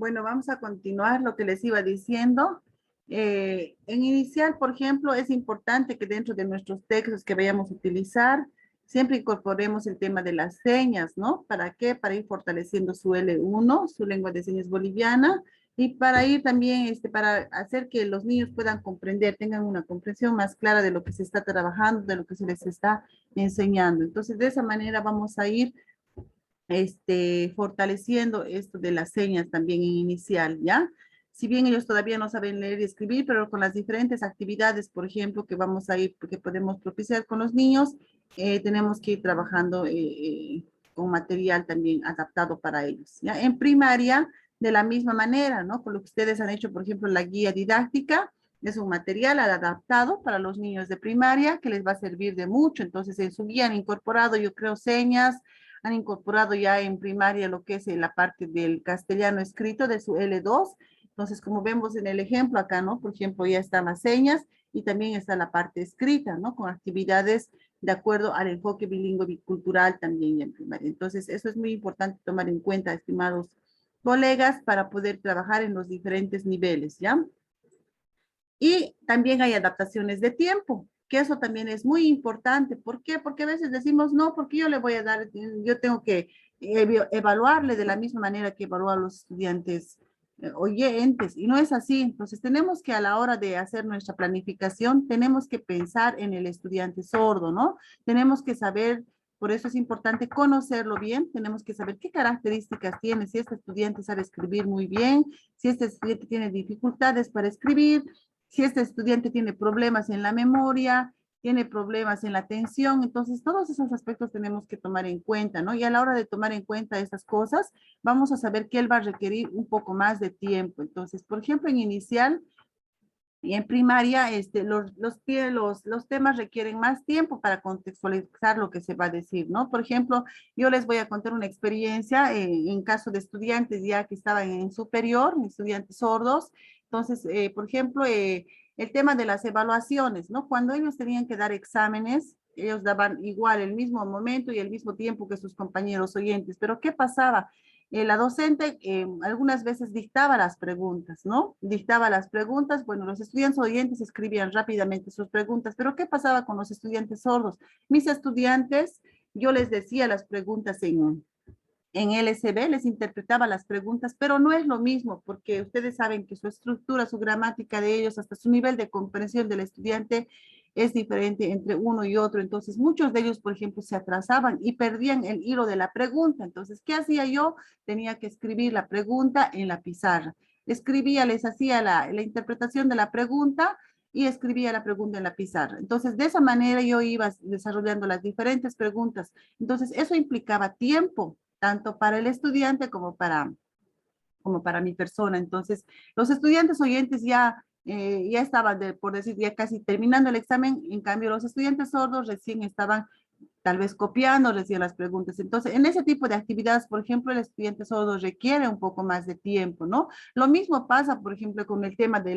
Bueno, vamos a continuar lo que les iba diciendo. En inicial, por ejemplo, es importante que dentro de nuestros textos que vayamos a utilizar, siempre incorporemos el tema de las señas, ¿no? ¿Para qué? Para ir fortaleciendo su L1, su lengua de señas boliviana, y para ir también, para hacer que los niños puedan comprender, tengan una comprensión más clara de lo que se está trabajando, de lo que se les está enseñando. Entonces, de esa manera vamos a ir fortaleciendo esto de las señas también en inicial, ¿ya? Si bien ellos todavía no saben leer y escribir, pero con las diferentes actividades, por ejemplo, que vamos a ir, que podemos propiciar con los niños, tenemos que ir trabajando con material también adaptado para ellos, ¿ya? En primaria, de la misma manera, ¿no? Con lo que ustedes han hecho, por ejemplo, la guía didáctica, es un material adaptado para los niños de primaria que les va a servir de mucho. Entonces, en su guía han incorporado, yo creo, señas, han incorporado ya en primaria lo que es la parte del castellano escrito de su L2. Entonces, como vemos en el ejemplo acá, ¿no? Por ejemplo, ya están las señas y también está la parte escrita, ¿no? Con actividades de acuerdo al enfoque bilingüe bicultural también en primaria. Entonces, eso es muy importante tomar en cuenta, estimados colegas, para poder trabajar en los diferentes niveles, ¿ya? Y también hay adaptaciones de tiempo, que eso también es muy importante. ¿Por qué? Porque a veces decimos, no, porque yo le voy a dar, yo tengo que evaluarle de la misma manera que evalúa a los estudiantes oyentes, y no es así. Entonces tenemos que a la hora de hacer nuestra planificación, tenemos que pensar en el estudiante sordo, ¿no? Tenemos que saber, por eso es importante conocerlo bien, tenemos que saber qué características tiene, si este estudiante sabe escribir muy bien, si este estudiante tiene dificultades para escribir, si este estudiante tiene problemas en la memoria, tiene problemas en la atención. Entonces todos esos aspectos tenemos que tomar en cuenta, ¿no? Y a la hora de tomar en cuenta estas cosas, vamos a saber que él va a requerir un poco más de tiempo. Entonces, por ejemplo, en inicial y en primaria, los temas requieren más tiempo para contextualizar lo que se va a decir, ¿no? Por ejemplo, yo les voy a contar una experiencia en caso de estudiantes ya que estaban en superior, estudiantes sordos. Entonces, por ejemplo, el tema de las evaluaciones, ¿no? Cuando ellos tenían que dar exámenes, ellos daban igual el mismo momento y el mismo tiempo que sus compañeros oyentes, pero ¿qué pasaba? La docente algunas veces dictaba las preguntas, ¿no? Dictaba las preguntas, bueno, los estudiantes oyentes escribían rápidamente sus preguntas, pero ¿qué pasaba con los estudiantes sordos? Mis estudiantes, yo les decía las preguntas en LSB, les interpretaba las preguntas, pero no es lo mismo, porque ustedes saben que su estructura, su gramática de ellos, hasta su nivel de comprensión del estudiante es diferente entre uno y otro. Entonces, muchos de ellos, por ejemplo, se atrasaban y perdían el hilo de la pregunta. Entonces, ¿qué hacía yo? Tenía que escribir la pregunta en la pizarra. Escribía, les hacía la interpretación de la pregunta y escribía la pregunta en la pizarra. Entonces, de esa manera yo iba desarrollando las diferentes preguntas. Entonces, eso implicaba tiempo, tanto para el estudiante como para mi persona. Entonces, los estudiantes oyentes ya estaban, por decir, ya casi terminando el examen, en cambio los estudiantes sordos recién estaban tal vez copiando recién las preguntas. Entonces, en ese tipo de actividades, por ejemplo, el estudiante sordo requiere un poco más de tiempo, ¿no? Lo mismo pasa, por ejemplo, con el tema de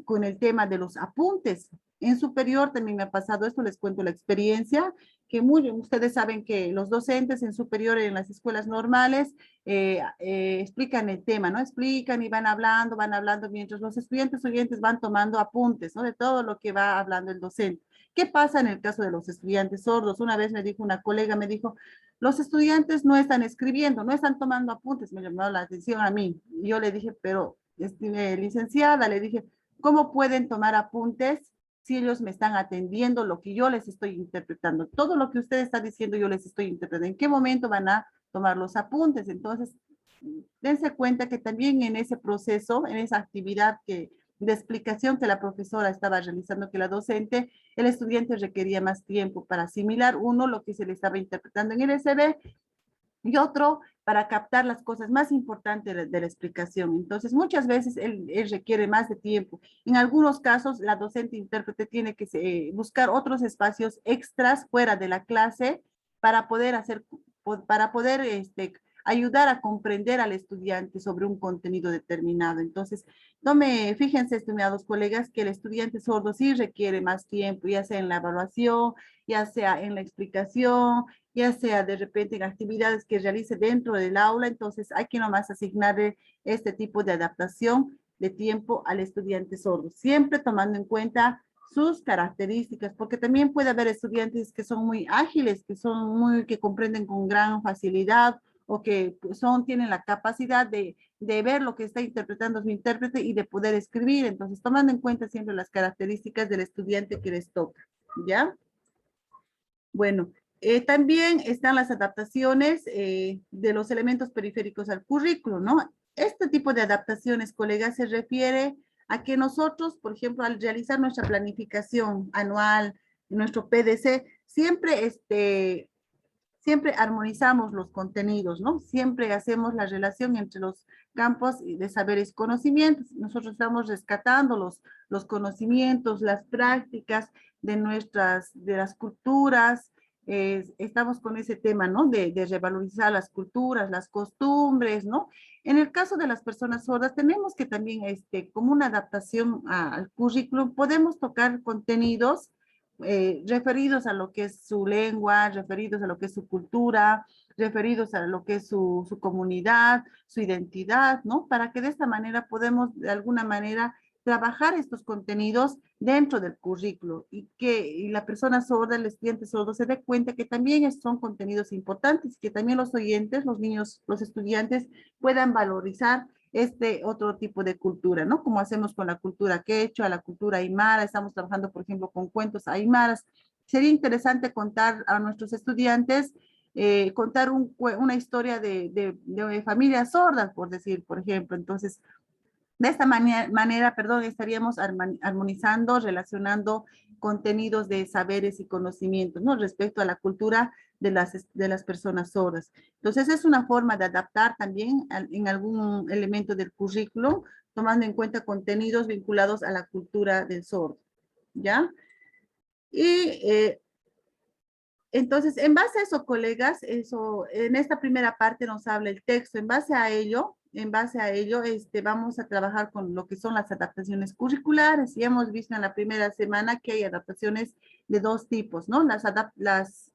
con el tema de los apuntes. En superior también me ha pasado esto, les cuento la experiencia, que ustedes saben que los docentes en superior en las escuelas normales explican el tema, ¿no? Explican y van hablando, mientras los estudiantes oyentes van tomando apuntes, ¿no? De todo lo que va hablando el docente. ¿Qué pasa en el caso de los estudiantes sordos? Una vez me dijo una colega, me dijo, los estudiantes no están escribiendo, no están tomando apuntes, me llamó la atención a mí. Y yo le dije, pero, licenciada, le dije, ¿cómo pueden tomar apuntes si ellos me están atendiendo lo que yo les estoy interpretando? Todo lo que usted está diciendo yo les estoy interpretando. ¿En qué momento van a tomar los apuntes? Entonces, dense cuenta que también en ese proceso, en esa actividad de explicación que la profesora estaba realizando, que la docente, el estudiante requería más tiempo para asimilar uno lo que se le estaba interpretando en el SB y otro para captar las cosas más importantes de la explicación. Entonces, muchas veces él requiere más de tiempo. En algunos casos, la docente intérprete tiene que buscar otros espacios extras fuera de la clase para poder hacer, para poder ayudar a comprender al estudiante sobre un contenido determinado. Entonces, fíjense, estimados colegas, que el estudiante sordo sí requiere más tiempo, ya sea en la evaluación, ya sea en la explicación, ya sea de repente en actividades que realice dentro del aula. Entonces, hay que nomás asignarle este tipo de adaptación de tiempo al estudiante sordo, siempre tomando en cuenta sus características, porque también puede haber estudiantes que son muy ágiles, que comprenden con gran facilidad, o que tienen la capacidad de ver lo que está interpretando su intérprete y de poder escribir. Entonces, tomando en cuenta siempre las características del estudiante que les toca, ¿ya? Bueno, también están las adaptaciones de los elementos periféricos al currículo, ¿no? Este tipo de adaptaciones, colegas, se refiere a que nosotros, por ejemplo, al realizar nuestra planificación anual, nuestro PDC, siempre armonizamos los contenidos, ¿no? Siempre hacemos la relación entre los campos de saberes y conocimientos. Nosotros estamos rescatando los conocimientos, las prácticas de las culturas. Estamos con ese tema, ¿no? De revalorizar las culturas, las costumbres, ¿no? En el caso de las personas sordas, tenemos que también, como una adaptación al currículum, podemos tocar contenidos referidos a lo que es su lengua, referidos a lo que es su cultura, referidos a lo que es su comunidad, su identidad, ¿no? Para que de esta manera podemos, de alguna manera, trabajar estos contenidos dentro del currículo y la persona sorda, el estudiante sordo, se dé cuenta que también son contenidos importantes, que también los oyentes, los niños, los estudiantes puedan valorizar este otro tipo de cultura, ¿no? Como hacemos con la cultura quechua, la cultura aymara, estamos trabajando, por ejemplo, con cuentos aymaras. Sería interesante contar a nuestros estudiantes, contar una historia de familias sordas, por decir, por ejemplo. Entonces, de esta manera, perdón, estaríamos armonizando, relacionando contenidos de saberes y conocimientos, ¿no? Respecto a la cultura de las personas sordas. Entonces, es una forma de adaptar también en algún elemento del currículo, tomando en cuenta contenidos vinculados a la cultura del sordo, ¿ya? Y entonces, en base a eso, colegas, en esta primera parte nos habla el texto. En base a ello, vamos a trabajar con lo que son las adaptaciones curriculares. Y hemos visto en la primera semana que hay adaptaciones de dos tipos, ¿no? Las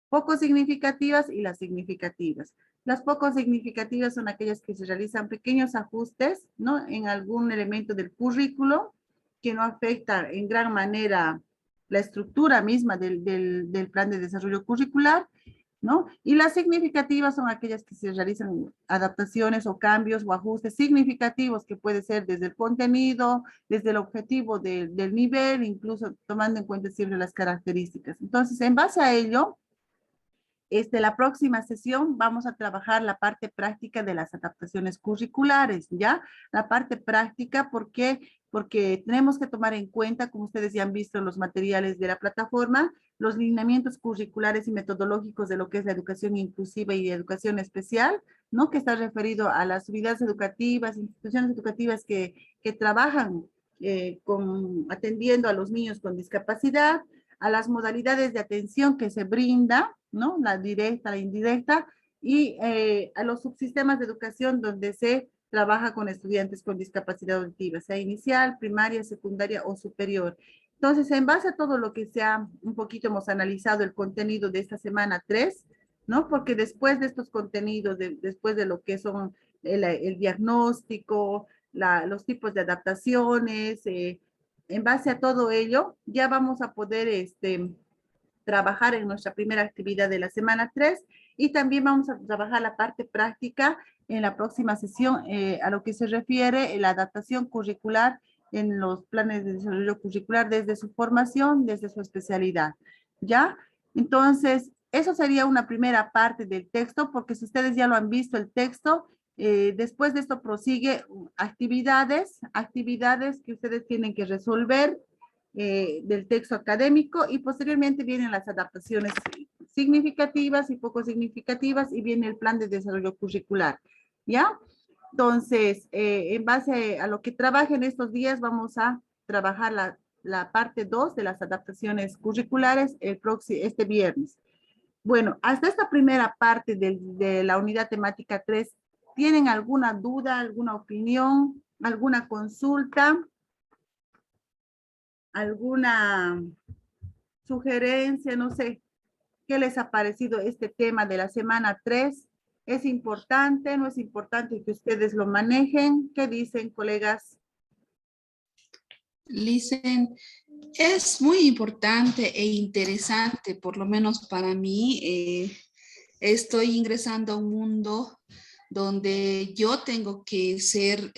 poco significativas y las significativas. Las poco significativas son aquellas que se realizan pequeños ajustes, ¿no? En algún elemento del currículo que no afecta en gran manera la estructura misma del plan de desarrollo curricular, ¿no? Y las significativas son aquellas que se realizan adaptaciones o cambios o ajustes significativos, que puede ser desde el contenido, desde el objetivo del nivel, incluso tomando en cuenta siempre las características. Entonces, en base a ello, la próxima sesión vamos a trabajar la parte práctica de las adaptaciones curriculares, ¿ya? La parte práctica, ¿por qué? Porque tenemos que tomar en cuenta, como ustedes ya han visto en los materiales de la plataforma, los lineamientos curriculares y metodológicos de lo que es la educación inclusiva y educación especial, ¿no? Que está referido a las unidades educativas, instituciones educativas que trabajan atendiendo a los niños con discapacidad, a las modalidades de atención que se brinda, ¿no? La directa, la indirecta, y a los subsistemas de educación donde se trabaja con estudiantes con discapacidad auditiva, sea inicial, primaria, secundaria o superior. Entonces, en base a todo lo que un poquito hemos analizado el contenido de esta semana 3, ¿no? Porque después de estos contenidos, después de lo que son el diagnóstico, los tipos de adaptaciones, en base a todo ello, ya vamos a poder trabajar en nuestra primera actividad de la semana 3 y también vamos a trabajar la parte práctica en la próxima sesión a lo que se refiere a la adaptación curricular en los planes de desarrollo curricular desde su formación, desde su especialidad, ¿ya? Entonces, eso sería una primera parte del texto, porque si ustedes ya lo han visto el texto, después de esto prosigue actividades que ustedes tienen que resolver del texto académico y posteriormente vienen las adaptaciones significativas y poco significativas y viene el plan de desarrollo curricular, ¿ya? Entonces, en base a lo que trabajen estos días, vamos a trabajar la parte 2 de las adaptaciones curriculares este viernes. Bueno, hasta esta primera parte de la unidad temática 3, ¿tienen alguna duda, alguna opinión, alguna consulta, alguna sugerencia? No sé, ¿qué les ha parecido este tema de la semana 3? ¿Es importante? ¿No es importante que ustedes lo manejen? ¿Qué dicen, colegas? Listen, es muy importante e interesante, por lo menos para mí. Estoy ingresando a un mundo donde yo tengo que ser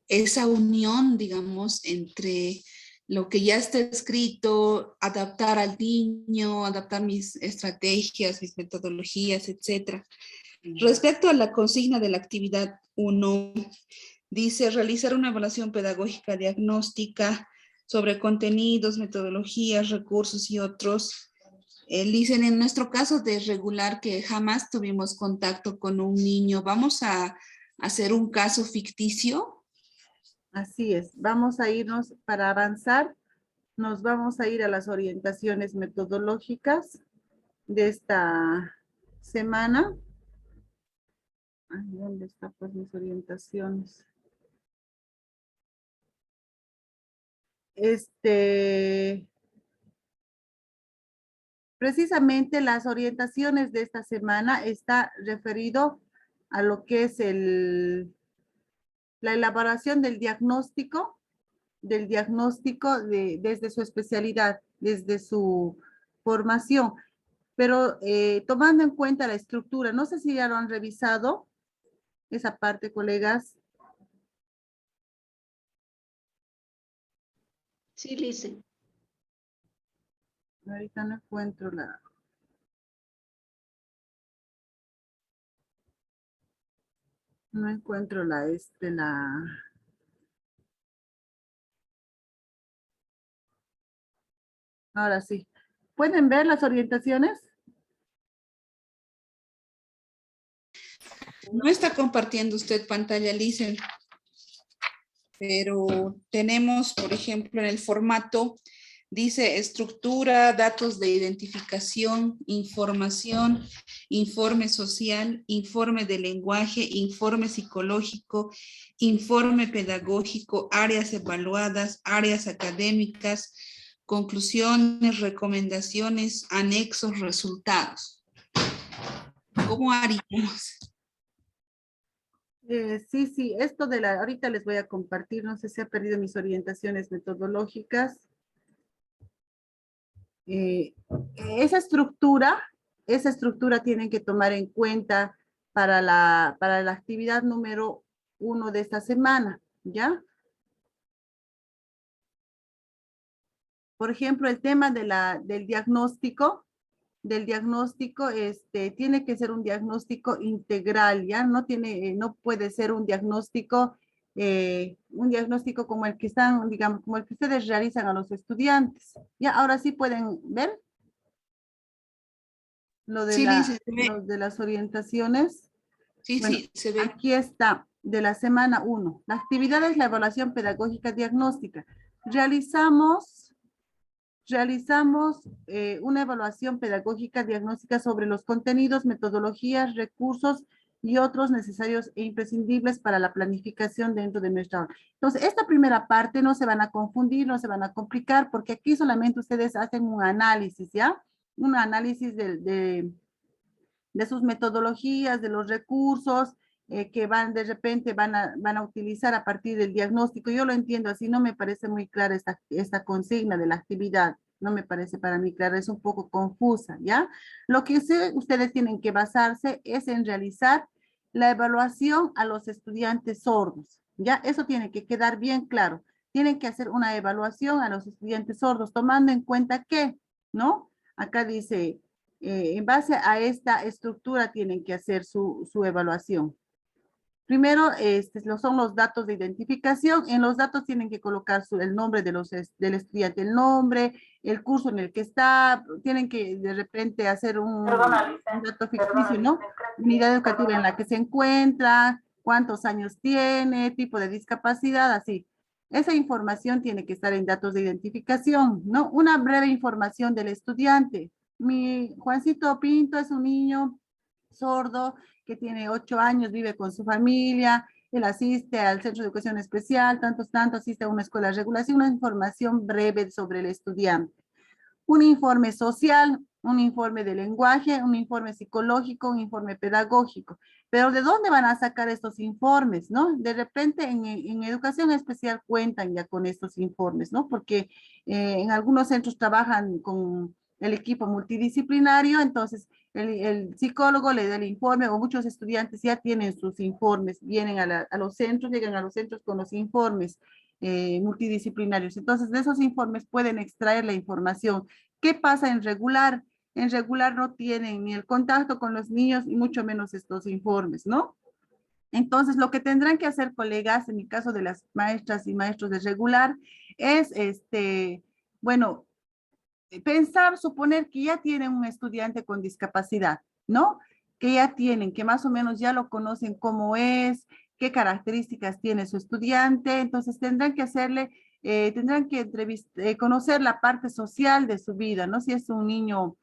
esa unión, digamos, entre lo que ya está escrito, adaptar al niño, adaptar mis estrategias, mis metodologías, etcétera. Respecto a la consigna de la actividad 1, dice realizar una evaluación pedagógica diagnóstica sobre contenidos, metodologías, recursos y otros. Dicen, en nuestro caso de regular que jamás tuvimos contacto con un niño, ¿vamos a hacer un caso ficticio? Así es. Vamos a irnos para avanzar. Nos vamos a ir a las orientaciones metodológicas de esta semana. Ay, ¿dónde están pues mis orientaciones? Precisamente las orientaciones de esta semana está referido a lo que es la elaboración del diagnóstico desde su especialidad, desde su formación. Pero tomando en cuenta la estructura, no sé si ya lo han revisado, esa parte, colegas. Sí, Lice. Ahorita no encuentro no encuentro ahora sí. ¿Pueden ver las orientaciones? No está compartiendo usted pantalla, Lisen, pero tenemos, por ejemplo, en el formato, dice estructura, datos de identificación, información, informe social, informe de lenguaje, informe psicológico, informe pedagógico, áreas evaluadas, áreas académicas, conclusiones, recomendaciones, anexos, resultados. ¿Cómo haríamos? Sí, esto ahorita les voy a compartir, no sé si ha perdido mis orientaciones metodológicas. Eh, esa estructura tienen que tomar en cuenta para la actividad número 1 de esta semana, ¿ya? Por ejemplo, el tema del diagnóstico, tiene que ser un diagnóstico integral, ¿ya? No puede ser un diagnóstico como el que están, digamos, como el que ustedes realizan a los estudiantes. Ya, ahora sí pueden ver Sí, Liz, se lo ve. de las orientaciones. Sí, Bueno, sí, se ve. aquí está, de la semana 1. La actividad es la evaluación pedagógica diagnóstica. Realizamos una evaluación pedagógica diagnóstica sobre los contenidos, metodologías, recursos y otros necesarios e imprescindibles para la planificación dentro de nuestra aula. Entonces, esta primera parte no se van a confundir, no se van a complicar, porque aquí solamente ustedes hacen un análisis, ¿ya? Un análisis de sus metodologías, de los recursos que de repente van a utilizar a partir del diagnóstico. Yo lo entiendo así, no me parece muy clara esta consigna de la actividad. No me parece para mí clara, es un poco confusa, ¿ya? Lo que ustedes tienen que basarse es en realizar la evaluación a los estudiantes sordos, ¿ya? Eso tiene que quedar bien claro. Tienen que hacer una evaluación a los estudiantes sordos, tomando en cuenta que, ¿no? Acá dice, en base a esta estructura tienen que hacer su evaluación. Primero, son los datos de identificación. En los datos tienen que colocar el nombre del estudiante, el nombre, el curso en el que está. Tienen que de repente hacer un dato ficticio, ¿no? Unidad educativa en la que se encuentra, cuántos años tiene, tipo de discapacidad, así. Esa información tiene que estar en datos de identificación, ¿no? Una breve información del estudiante. mi Juancito Pinto es un niño sordo que tiene 8 años, vive con su familia, él asiste al centro de educación especial, tanto asiste a una escuela regular, así una información breve sobre el estudiante. Un informe social, un informe de lenguaje, un informe psicológico, un informe pedagógico. Pero ¿de dónde van a sacar estos informes, no? De repente en educación especial cuentan ya con estos informes, ¿no? Porque en algunos centros trabajan con el equipo multidisciplinario, entonces el psicólogo le da el informe o muchos estudiantes ya tienen sus informes, vienen a los centros, llegan a los centros con los informes multidisciplinarios. Entonces, de esos informes pueden extraer la información. ¿Qué pasa en regular? En regular no tienen ni el contacto con los niños y mucho menos estos informes, ¿no? Entonces, lo que tendrán que hacer, colegas, en el caso de las maestras y maestros de regular, es, bueno, pensar, suponer que ya tienen un estudiante con discapacidad, ¿no? Que ya tienen, que más o menos ya lo conocen cómo es, qué características tiene su estudiante, entonces tendrán que hacerle, tendrán que conocer la parte social de su vida, ¿no? Si es un niño,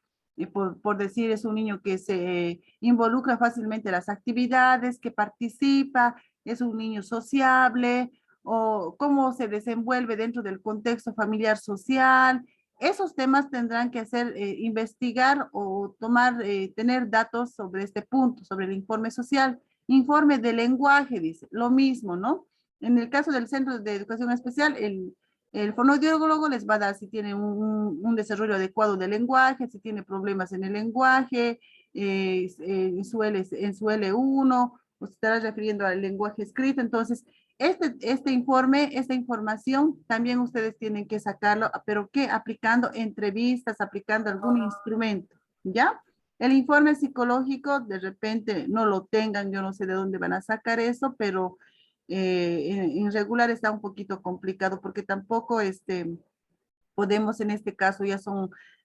por decir, es un niño que se involucra fácilmente en las actividades, que participa, es un niño sociable, o cómo se desenvuelve dentro del contexto familiar social. Esos temas tendrán que hacer, investigar o tomar, tener datos sobre este punto, sobre el informe social. Informe de lenguaje, dice, lo mismo, ¿no? En el caso del Centro de Educación Especial, el fonoaudiólogo les va a dar si tiene un desarrollo adecuado del lenguaje, si tiene problemas en el lenguaje, en su L1, o se estará refiriendo al lenguaje escrito. Entonces, este informe, esta información, también ustedes tienen que sacarlo, pero ¿qué? Aplicando entrevistas, aplicando algún instrumento, ¿ya? El informe psicológico, de repente no lo tengan, yo no sé de dónde van a sacar eso, pero en regular está un poquito complicado porque tampoco podemos en este caso ya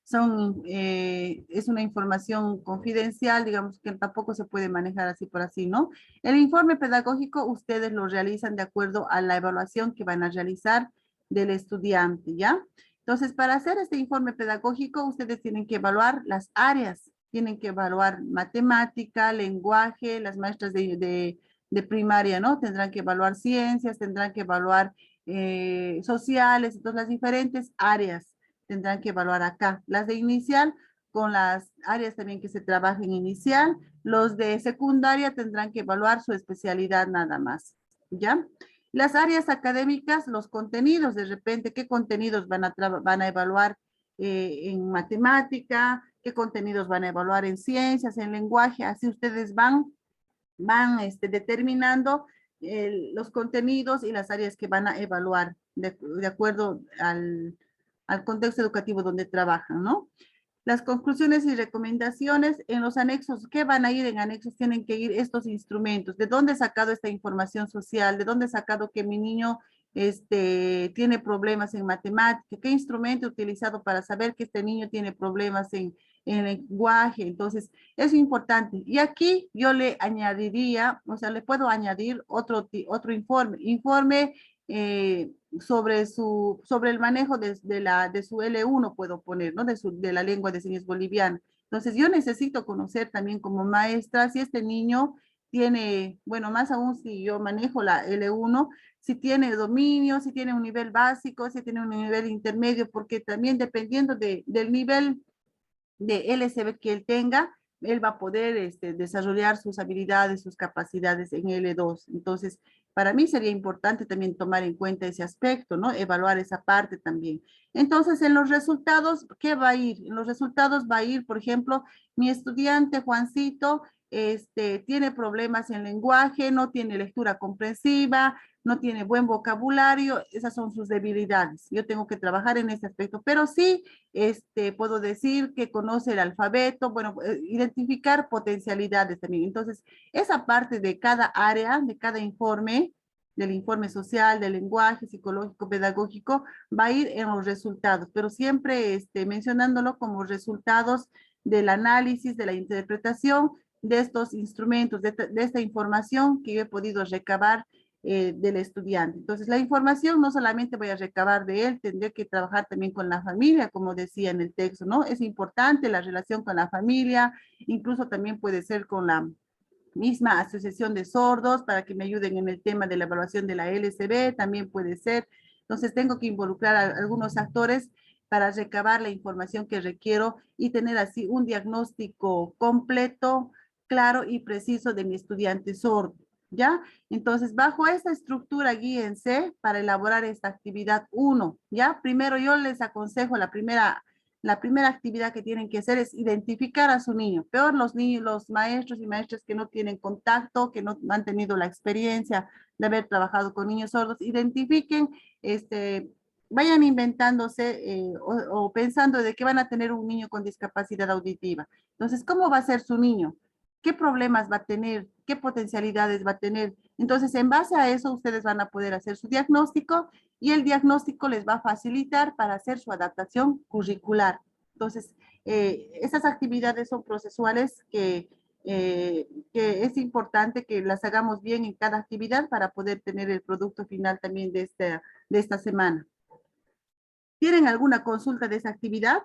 es una información confidencial, digamos que tampoco se puede manejar así por así, ¿no? El informe pedagógico ustedes lo realizan de acuerdo a la evaluación que van a realizar del estudiante, ¿ya? Entonces, para hacer este informe pedagógico, ustedes tienen que evaluar las áreas, tienen que evaluar matemática, lenguaje, las maestras de primaria, ¿no? Tendrán que evaluar ciencias, tendrán que evaluar sociales, entonces las diferentes áreas tendrán que evaluar acá. Las de inicial con las áreas también que se trabaja en inicial, los de secundaria tendrán que evaluar su especialidad nada más, ¿ya? Las áreas académicas, los contenidos, de repente, ¿qué contenidos van a evaluar en matemática? ¿Qué contenidos van a evaluar en ciencias, en lenguaje? Así ustedes van determinando los contenidos y las áreas que van a evaluar de acuerdo al contexto educativo donde trabajan, ¿no? Las conclusiones y recomendaciones en los anexos, ¿qué van a ir en anexos? Tienen que ir estos instrumentos. ¿De dónde he sacado esta información social? ¿De dónde he sacado que mi niño tiene problemas en matemática? ¿Qué instrumento he utilizado para saber que este niño tiene problemas en lenguaje? Entonces, es importante. Y aquí yo le añadiría, o sea, le puedo añadir otro informe. Informe sobre el manejo de su L1 puedo poner, ¿no? De la lengua de señas boliviana. Entonces, yo necesito conocer también como maestra si este niño tiene, bueno, más aún si yo manejo la L1, si tiene dominio, si tiene un nivel básico, si tiene un nivel intermedio, porque también dependiendo del nivel de LSB que él tenga, él va a poder desarrollar sus habilidades, sus capacidades en L2. Entonces, para mí sería importante también tomar en cuenta ese aspecto, ¿no? Evaluar esa parte también. Entonces, en los resultados, ¿qué va a ir? En los resultados va a ir, por ejemplo, mi estudiante Juancito, tiene problemas en lenguaje, no tiene lectura comprensiva, no tiene buen vocabulario, esas son sus debilidades. Yo tengo que trabajar en ese aspecto, pero sí puedo decir que conoce el alfabeto, bueno, identificar potencialidades también. Entonces, esa parte de cada área, de cada informe, del informe social, del lenguaje, psicológico, pedagógico, va a ir en los resultados, pero siempre mencionándolo como resultados del análisis, de la interpretación de estos instrumentos, de esta información que yo he podido recabar del estudiante. Entonces, la información no solamente voy a recabar de él, tendré que trabajar también con la familia, como decía en el texto, ¿no? Es importante la relación con la familia, incluso también puede ser con la misma asociación de sordos para que me ayuden en el tema de la evaluación de la LSB, también puede ser. Entonces, tengo que involucrar a algunos actores para recabar la información que requiero y tener así un diagnóstico completo, claro y preciso de mi estudiante sordo. ¿Ya? Entonces, bajo esta estructura, guíense para elaborar esta actividad 1, ¿ya? Primero yo les aconsejo la primera actividad que tienen que hacer es identificar a su niño. Peor los niños, los maestros y maestras que no tienen contacto, que no han tenido la experiencia de haber trabajado con niños sordos, identifiquen, vayan inventándose o pensando de que van a tener un niño con discapacidad auditiva. Entonces, ¿cómo va a ser su niño? ¿Qué problemas va a tener? ¿Qué potencialidades va a tener? Entonces, en base a eso, ustedes van a poder hacer su diagnóstico y el diagnóstico les va a facilitar para hacer su adaptación curricular. Entonces, esas actividades son procesuales que es importante que las hagamos bien en cada actividad para poder tener el producto final también de esta semana. ¿Tienen alguna consulta de esa actividad?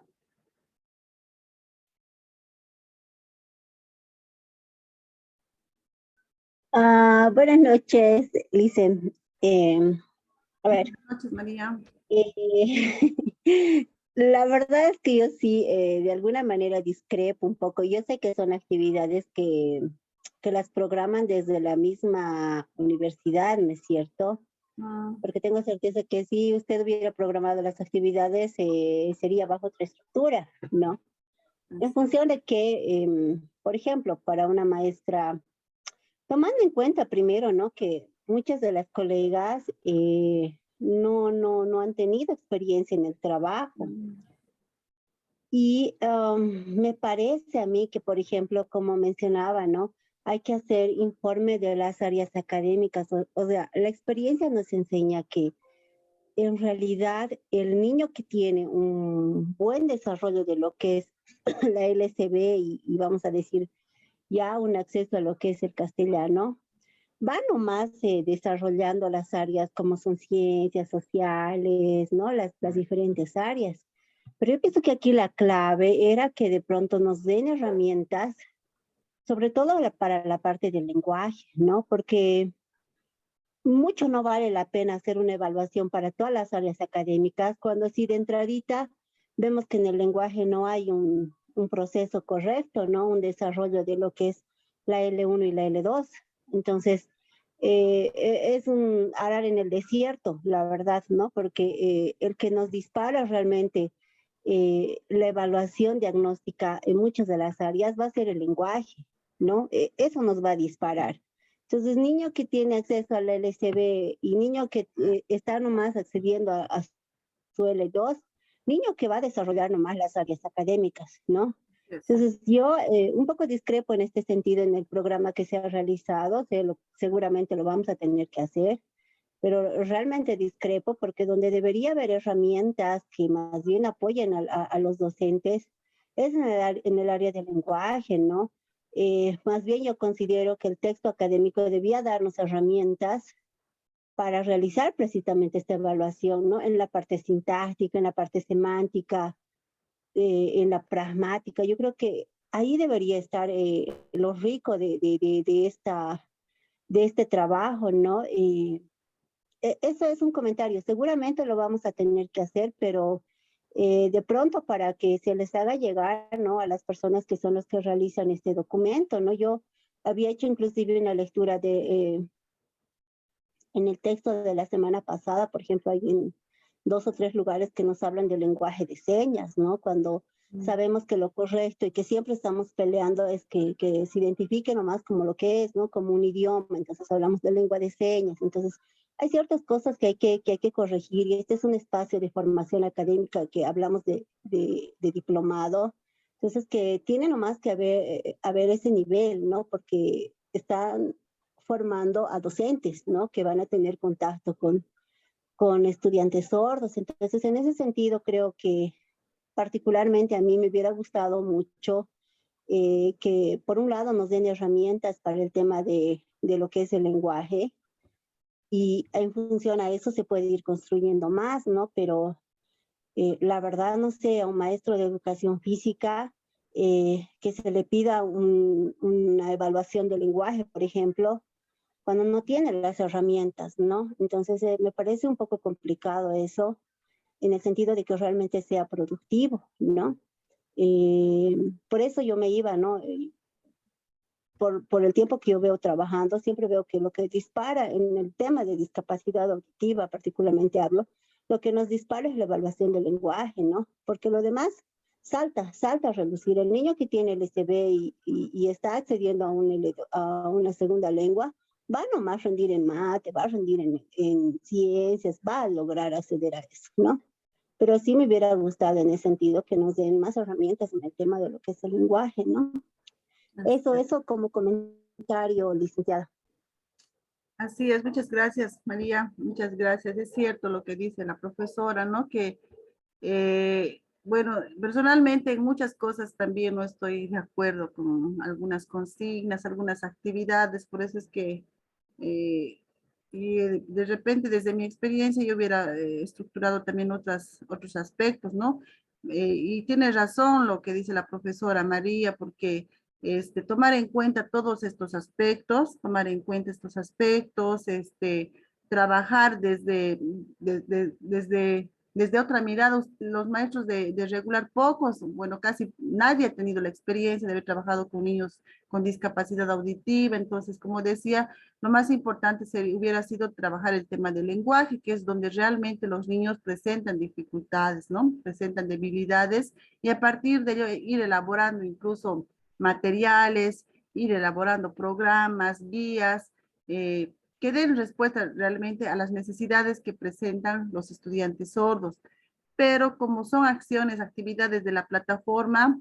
Buenas noches, Licen. A ver, Buenas noches, María. eh, la verdad es que yo sí, de alguna manera discrepo un poco. Yo sé que son actividades que las programan desde la misma universidad, ¿no es cierto? Mm, Porque tengo certeza que si usted hubiera programado las actividades, sería bajo otra estructura, ¿no? En función de que, por ejemplo, para una maestra, tomando en cuenta primero, ¿no? Que muchas de las colegas no han tenido experiencia en el trabajo. mm, Y me parece a mí que, por ejemplo, como mencionaba, ¿no? Hay que hacer informe de las áreas académicas. O sea, la experiencia nos enseña que en realidad el niño que tiene un buen desarrollo de lo que es la LSB y vamos a decir ya un acceso a lo que es el castellano, va nomás desarrollando las áreas como son ciencias sociales, ¿no? Las diferentes áreas. Pero yo pienso que aquí la clave era que de pronto nos den herramientas, sobre todo para la parte del lenguaje, ¿no? Porque mucho no vale la pena hacer una evaluación para todas las áreas académicas cuando si de entradita vemos que en el lenguaje no hay un proceso correcto, ¿no? Un desarrollo de lo que es la L1 y la L2. Entonces, es un arar en el desierto, la verdad, ¿no? Porque el que nos dispara realmente la evaluación diagnóstica en muchas de las áreas va a ser el lenguaje, ¿no? Eso nos va a disparar. Entonces, niño que tiene acceso al LSB y niño que está nomás accediendo a su L2, niño que va a desarrollar nomás las áreas académicas, ¿no? Entonces, yo un poco discrepo en este sentido en el programa que se ha realizado, seguramente lo vamos a tener que hacer, pero realmente discrepo porque donde debería haber herramientas que más bien apoyen a los docentes es en el área del lenguaje, ¿no? Más bien yo considero que el texto académico debía darnos herramientas para realizar precisamente esta evaluación, ¿no? En la parte sintáctica, en la parte semántica, en la pragmática. Yo creo que ahí debería estar lo rico de este trabajo, ¿no? Eso es un comentario. Seguramente lo vamos a tener que hacer, pero de pronto para que se les haga llegar, ¿no? A las personas que son los que realizan este documento, ¿no? Yo había hecho inclusive una lectura en el texto de la semana pasada, por ejemplo, hay en 2 o 3 lugares que nos hablan del lenguaje de señas, ¿no? Cuando sabemos que lo correcto y que siempre estamos peleando es que se identifique nomás como lo que es, ¿no? Como un idioma, entonces hablamos de lengua de señas, entonces hay ciertas cosas que hay que corregir y este es un espacio de formación académica que hablamos de diplomado, entonces que tiene nomás que haber ese nivel, ¿no? Porque están formando a docentes, ¿no? Que van a tener contacto con estudiantes sordos. Entonces, en ese sentido, creo que particularmente a mí me hubiera gustado mucho que por un lado nos den herramientas para el tema de lo que es el lenguaje y en función a eso se puede ir construyendo más, ¿no? Pero la verdad, no sé, a un maestro de educación física que se le pida una evaluación de lenguaje, por ejemplo, cuando no tiene las herramientas, ¿no? Entonces, me parece un poco complicado eso, en el sentido de que realmente sea productivo, ¿no? Por eso yo me iba, ¿no? Por el tiempo que yo veo trabajando, siempre veo que lo que dispara en el tema de discapacidad auditiva, particularmente hablo, lo que nos dispara es la evaluación del lenguaje, ¿no? Porque lo demás salta a reducir. El niño que tiene el SB y está accediendo a una segunda lengua, va nomás a rendir en mate, va a rendir en ciencias, va a lograr acceder a eso, ¿no? Pero sí me hubiera gustado en ese sentido que nos den más herramientas en el tema de lo que es el lenguaje, ¿no? Eso como comentario, licenciada. Así es, muchas gracias, María, muchas gracias. Es cierto lo que dice la profesora, ¿no? Que, bueno, personalmente en muchas cosas también no estoy de acuerdo con algunas consignas, algunas actividades, por eso es que, y de repente desde mi experiencia yo hubiera estructurado también otros aspectos, ¿no? Y tiene razón lo que dice la profesora María, porque tomar en cuenta todos estos aspectos, tomar en cuenta estos aspectos, trabajar desde otra mirada. Los maestros de regular pocos, bueno, casi nadie ha tenido la experiencia de haber trabajado con niños con discapacidad auditiva, entonces, como decía, lo más importante hubiera sido trabajar el tema del lenguaje, que es donde realmente los niños presentan dificultades, ¿no? Presentan debilidades, y a partir de ello ir elaborando incluso materiales, ir elaborando programas, guías, que den respuesta realmente a las necesidades que presentan los estudiantes sordos. Pero como son acciones, actividades de la plataforma,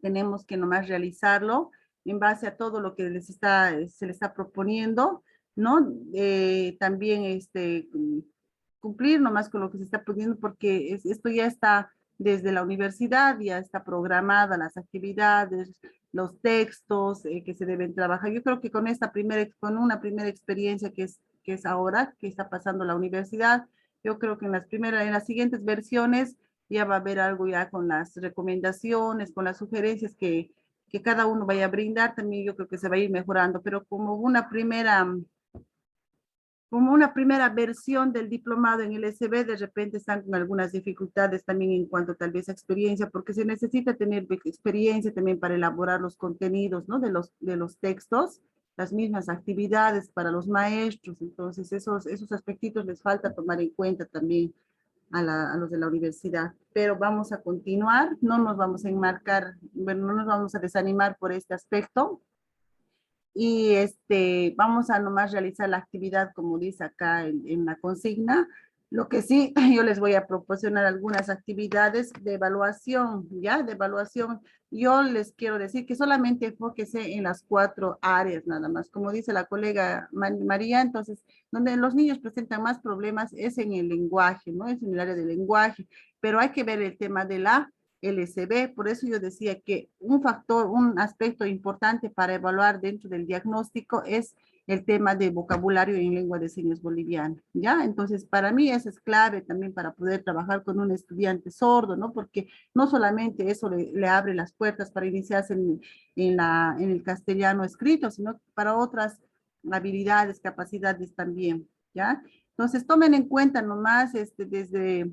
tenemos que nomás realizarlo en base a todo lo que se les está proponiendo, ¿no? También cumplir nomás con lo que se está poniendo, porque esto ya está desde la universidad, ya está programada las actividades, los textos que se deben trabajar. Yo creo que con con una primera experiencia que es ahora, que está pasando la universidad, yo creo que en las siguientes versiones ya va a haber algo ya con las recomendaciones, con las sugerencias que cada uno vaya a brindar, también yo creo que se va a ir mejorando, pero como una primera versión del diplomado en el SB, de repente están con algunas dificultades también en cuanto tal vez a experiencia, porque se necesita tener experiencia también para elaborar los contenidos, ¿no? De los textos, las mismas actividades para los maestros, entonces esos aspectitos les falta tomar en cuenta también a los de la universidad. Pero vamos a continuar, no nos vamos a enmarcar, bueno, no nos vamos a desanimar por este aspecto, y vamos a nomás realizar la actividad como dice acá en la consigna. Lo que sí, yo les voy a proporcionar algunas actividades de evaluación, ¿ya? De evaluación. Yo les quiero decir que solamente enfóquese en las 4 áreas nada más. Como dice la colega María, entonces, donde los niños presentan más problemas es en el lenguaje, ¿no? Es en el área del lenguaje, pero hay que ver el tema de la LSB. Por eso yo decía que un aspecto importante para evaluar dentro del diagnóstico es el tema de vocabulario en lengua de señas boliviana, ¿ya? Entonces, para mí eso es clave también para poder trabajar con un estudiante sordo, ¿no? Porque no solamente eso le abre las puertas para iniciarse en el castellano escrito, sino para otras habilidades, capacidades también, ¿ya? Entonces, tomen en cuenta nomás desde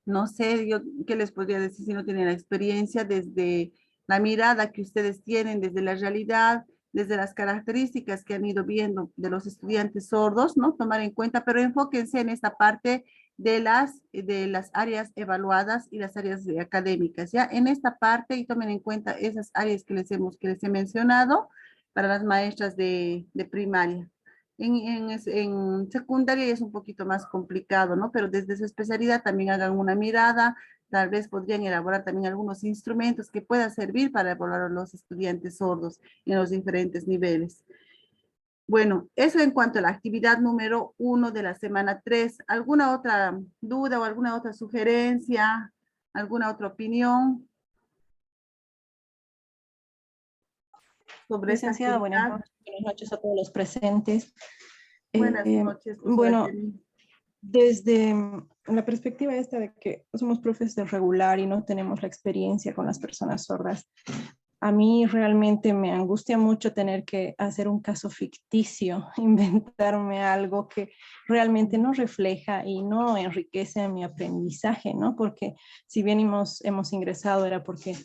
no sé, yo qué les podría decir si no tienen la experiencia, desde la mirada que ustedes tienen, desde la realidad, desde las características que han ido viendo de los estudiantes sordos, ¿no? Tomar en cuenta, pero enfóquense en esta parte de las áreas evaluadas y las áreas académicas, ¿ya? En esta parte, y tomen en cuenta esas áreas que les he mencionado para las maestras de primaria. En secundaria es un poquito más complicado, ¿no? Pero desde su especialidad también hagan una mirada, tal vez podrían elaborar también algunos instrumentos que puedan servir para evaluar a los estudiantes sordos en los diferentes niveles. Bueno, eso en cuanto a la actividad número 1 de la semana 3. ¿Alguna otra duda o alguna otra sugerencia? ¿Alguna otra opinión sobre esta Licenciada, actividad? buenas noches a todos los presentes. Buenas noches, profesora Bueno, Jenny. desde la perspectiva esta de que somos profes de regular y no tenemos la experiencia con las personas sordas, a mí realmente me angustia mucho tener que hacer un caso ficticio, inventarme algo que realmente no refleja y no enriquece mi aprendizaje, ¿no? Porque si bien hemos ingresado era porque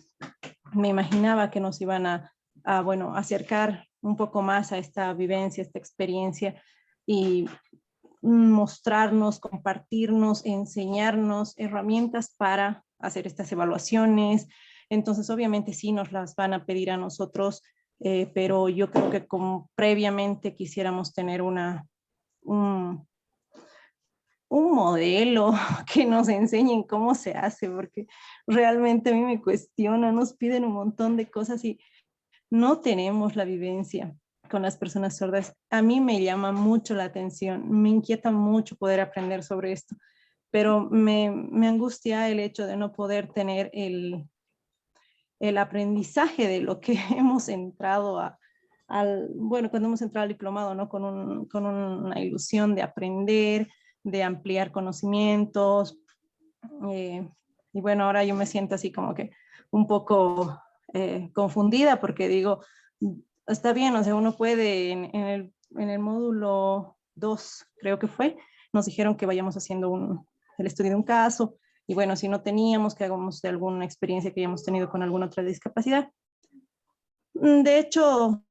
me imaginaba que nos iban bueno, acercar un poco más a esta vivencia, esta experiencia y mostrarnos, compartirnos, enseñarnos herramientas para hacer estas evaluaciones. Entonces, obviamente sí nos las van a pedir a nosotros, pero yo creo que como previamente quisiéramos tener un, un modelo que nos enseñen cómo se hace, porque realmente a mí me cuestiona, nos piden un montón de cosas y no tenemos la vivencia con las personas sordas. A mí me llama mucho la atención, me inquieta mucho poder aprender sobre esto, pero me angustia el hecho de no poder tener el aprendizaje de lo que hemos entrado bueno, cuando hemos entrado al diplomado, ¿no? Con una ilusión de aprender, de ampliar conocimientos. eh, y bueno, ahora yo me siento así como que un poco confundida porque digo, está bien, o sea, uno puede en el módulo 2, creo que fue, nos dijeron que vayamos haciendo el estudio de un caso, y bueno, si no teníamos, que hagamos de alguna experiencia que hayamos tenido con alguna otra discapacidad. De hecho,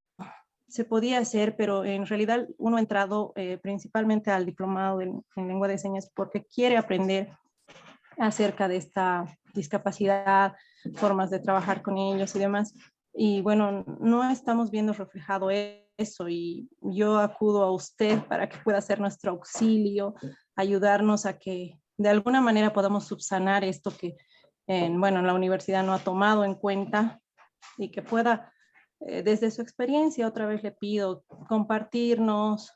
se podía hacer, pero en realidad uno ha entrado principalmente al diplomado en lengua de señas porque quiere aprender acerca de esta discapacidad, formas de trabajar con ellos y demás. Y bueno, no estamos viendo reflejado eso y yo acudo a usted para que pueda ser nuestro auxilio, ayudarnos a que de alguna manera podamos subsanar esto que, bueno, en la universidad no ha tomado en cuenta y que pueda, desde su experiencia, otra vez le pido compartirnos,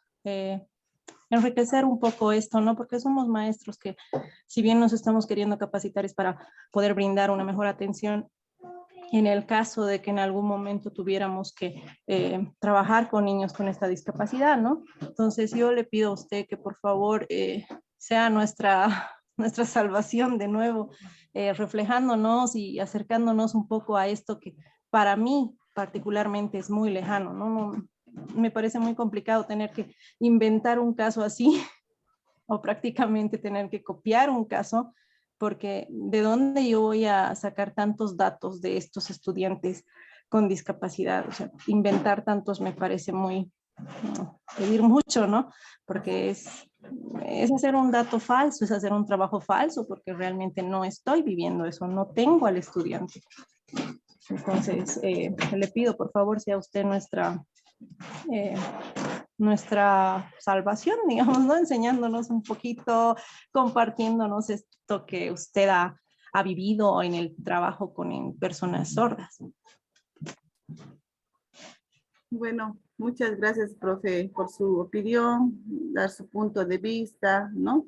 enriquecer un poco esto, ¿no? Porque somos maestros que, si bien nos estamos queriendo capacitar, es para poder brindar una mejor atención en el caso de que en algún momento tuviéramos que trabajar con niños con esta discapacidad, ¿no? Entonces yo le pido a usted que por favor sea nuestra salvación de nuevo, reflejándonos y acercándonos un poco a esto que para mí particularmente es muy lejano, ¿no? Me parece muy complicado tener que inventar un caso así o prácticamente tener que copiar un caso, porque ¿de dónde yo voy a sacar tantos datos de estos estudiantes con discapacidad? O sea, inventar tantos me parece muy, pedir mucho, ¿no? Porque es hacer un dato falso, es hacer un trabajo falso, porque realmente no estoy viviendo eso, no tengo al estudiante. Entonces, le pido, por favor, sea usted eh, nuestra salvación, digamos, ¿no? Enseñándonos un poquito, compartiéndonos esto que usted ha vivido en el trabajo con personas sordas. Bueno, muchas gracias, profe, por su opinión, dar su punto de vista, ¿no?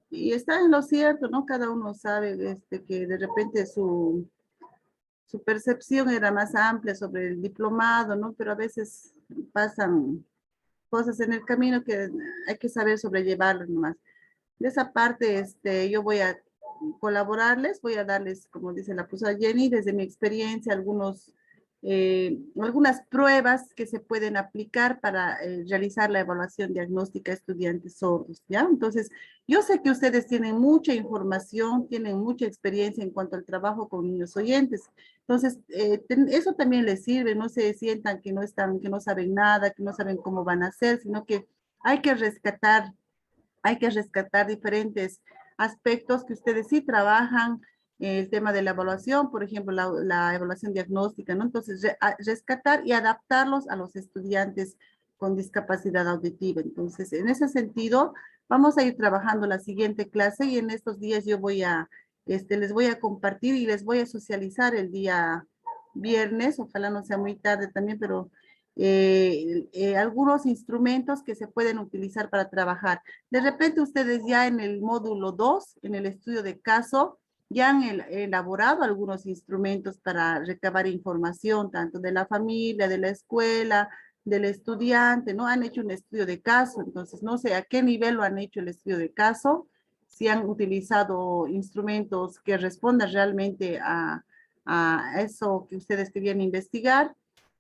Y está en lo cierto, ¿no? Cada uno sabe que de repente su percepción era más amplia sobre el diplomado, ¿no? Pero a veces pasan cosas en el camino que hay que saber sobrellevarlas nomás. De esa parte, yo voy a colaborarles, voy a darles, como dice la profesora Jenny, desde mi experiencia, algunas pruebas que se pueden aplicar para realizar la evaluación diagnóstica a estudiantes sordos, ¿ya? Entonces, yo sé que ustedes tienen mucha información, tienen mucha experiencia en cuanto al trabajo con niños oyentes. Entonces, eso también les sirve, no se sientan que no están, que no saben nada, que no saben cómo van a hacer, sino que hay que rescatar diferentes aspectos que ustedes sí trabajan, el tema de la evaluación, por ejemplo, la evaluación diagnóstica, ¿no? Entonces, rescatar y adaptarlos a los estudiantes con discapacidad auditiva. Entonces, en ese sentido, vamos a ir trabajando la siguiente clase y en estos días yo les voy a compartir y les voy a socializar el día viernes, ojalá no sea muy tarde también, pero algunos instrumentos que se pueden utilizar para trabajar. De repente ustedes ya en el módulo 2, en el estudio de caso, ya han elaborado algunos instrumentos para recabar información, tanto de la familia, de la escuela, del estudiante, ¿no? Han hecho un estudio de caso, entonces no sé a qué nivel lo han hecho el estudio de caso, si han utilizado instrumentos que respondan realmente a eso que ustedes querían investigar,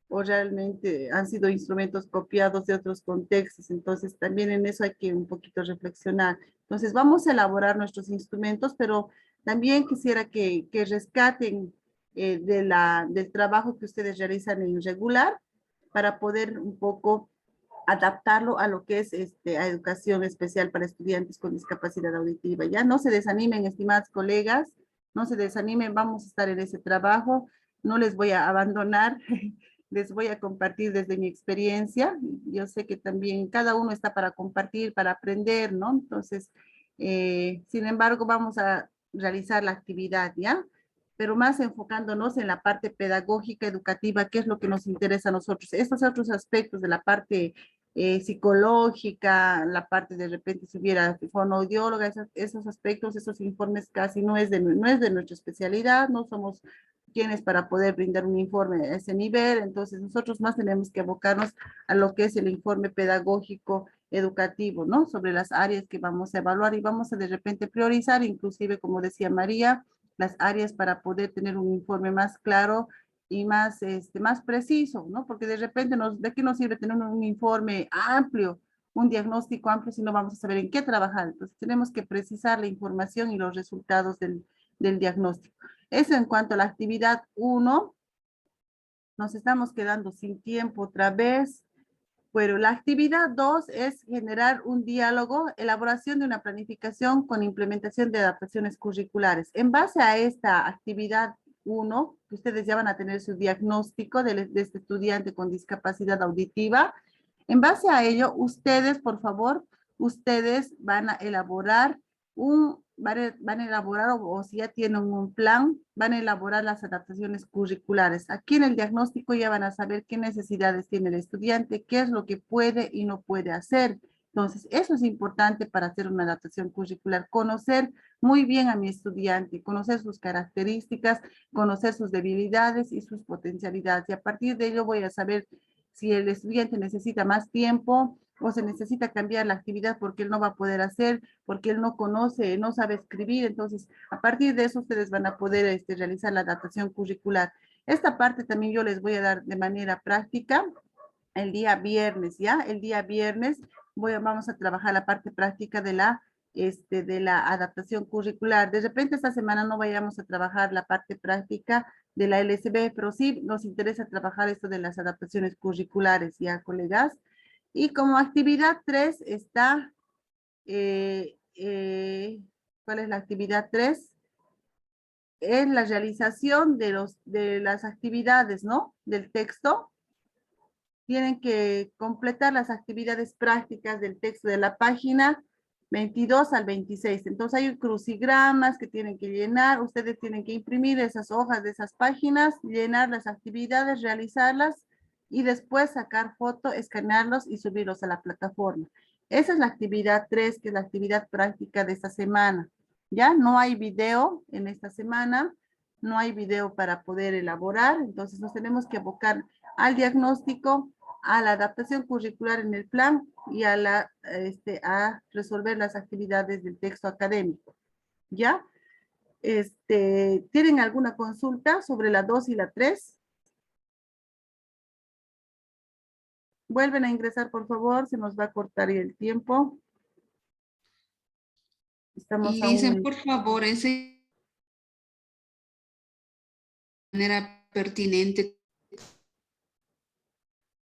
o realmente han sido instrumentos copiados de otros contextos. Entonces, también en eso hay que un poquito reflexionar. Entonces, vamos a elaborar nuestros instrumentos, pero también quisiera que rescaten del trabajo que ustedes realizan en regular para poder un poco adaptarlo a lo que es a educación especial para estudiantes con discapacidad auditiva. Ya no se desanimen, estimados colegas, no se desanimen, vamos a estar en ese trabajo, no les voy a abandonar, les voy a compartir desde mi experiencia. Yo sé que también cada uno está para compartir, para aprender, ¿no? Entonces, sin embargo, vamos a realizar la actividad, ¿ya? Pero más enfocándonos en la parte pedagógica, educativa, que es lo que nos interesa a nosotros. Estos otros aspectos de la parte psicológica, la parte de repente si hubiera fonoaudióloga, esos aspectos, esos informes casi no es de nuestra especialidad, no somos quienes para poder brindar un informe a ese nivel, entonces nosotros más tenemos que abocarnos a lo que es el informe pedagógico educativo, ¿no? Sobre las áreas que vamos a evaluar y vamos a de repente priorizar, inclusive como decía María, las áreas para poder tener un informe más claro y más, más preciso, ¿no? Porque de repente, ¿de qué nos sirve tener un informe amplio, un diagnóstico amplio si no vamos a saber en qué trabajar? Entonces, tenemos que precisar la información y los resultados del diagnóstico. Eso en cuanto a la actividad 1, nos estamos quedando sin tiempo otra vez. Pero la actividad 2 es generar un diálogo, elaboración de una planificación con implementación de adaptaciones curriculares. En base a esta actividad 1, que ustedes ya van a tener su diagnóstico de este estudiante con discapacidad auditiva, en base a ello, ustedes, por favor, ustedes van a elaborar van a elaborar o si ya tienen un plan, van a elaborar las adaptaciones curriculares. Aquí en el diagnóstico ya van a saber qué necesidades tiene el estudiante, qué es lo que puede y no puede hacer. Entonces, eso es importante para hacer una adaptación curricular, conocer muy bien a mi estudiante, conocer sus características, conocer sus debilidades y sus potencialidades. Y a partir de ello voy a saber si el estudiante necesita más tiempo o se necesita cambiar la actividad porque él no va a poder hacer, porque él no conoce, no sabe escribir. Entonces, a partir de eso, ustedes van a poder realizar la adaptación curricular. Esta parte también yo les voy a dar de manera práctica el día viernes, ¿ya? El día viernes vamos a trabajar la parte práctica de la adaptación curricular. De repente esta semana no vayamos a trabajar la parte práctica de la LSB, pero sí nos interesa trabajar esto de las adaptaciones curriculares, ¿ya, colegas? Y como actividad 3 está, ¿cuál es la actividad 3? Es la realización de las actividades, ¿no? Del texto. Tienen que completar las actividades prácticas del texto de la página 22 al 26. Entonces hay crucigramas que tienen que llenar. Ustedes tienen que imprimir esas hojas de esas páginas, llenar las actividades, realizarlas y después sacar foto, escanearlos y subirlos a la plataforma. Esa es la actividad 3, que es la actividad práctica de esta semana. Ya no hay video en esta semana, no hay video para poder elaborar, entonces nos tenemos que abocar al diagnóstico, a la adaptación curricular en el plan y a resolver las actividades del texto académico. ¿Ya? ¿Tienen alguna consulta sobre la 2 y la 3? Vuelven a ingresar, por favor, se nos va a cortar el tiempo. Estamos Lisa, aún por favor, esa manera pertinente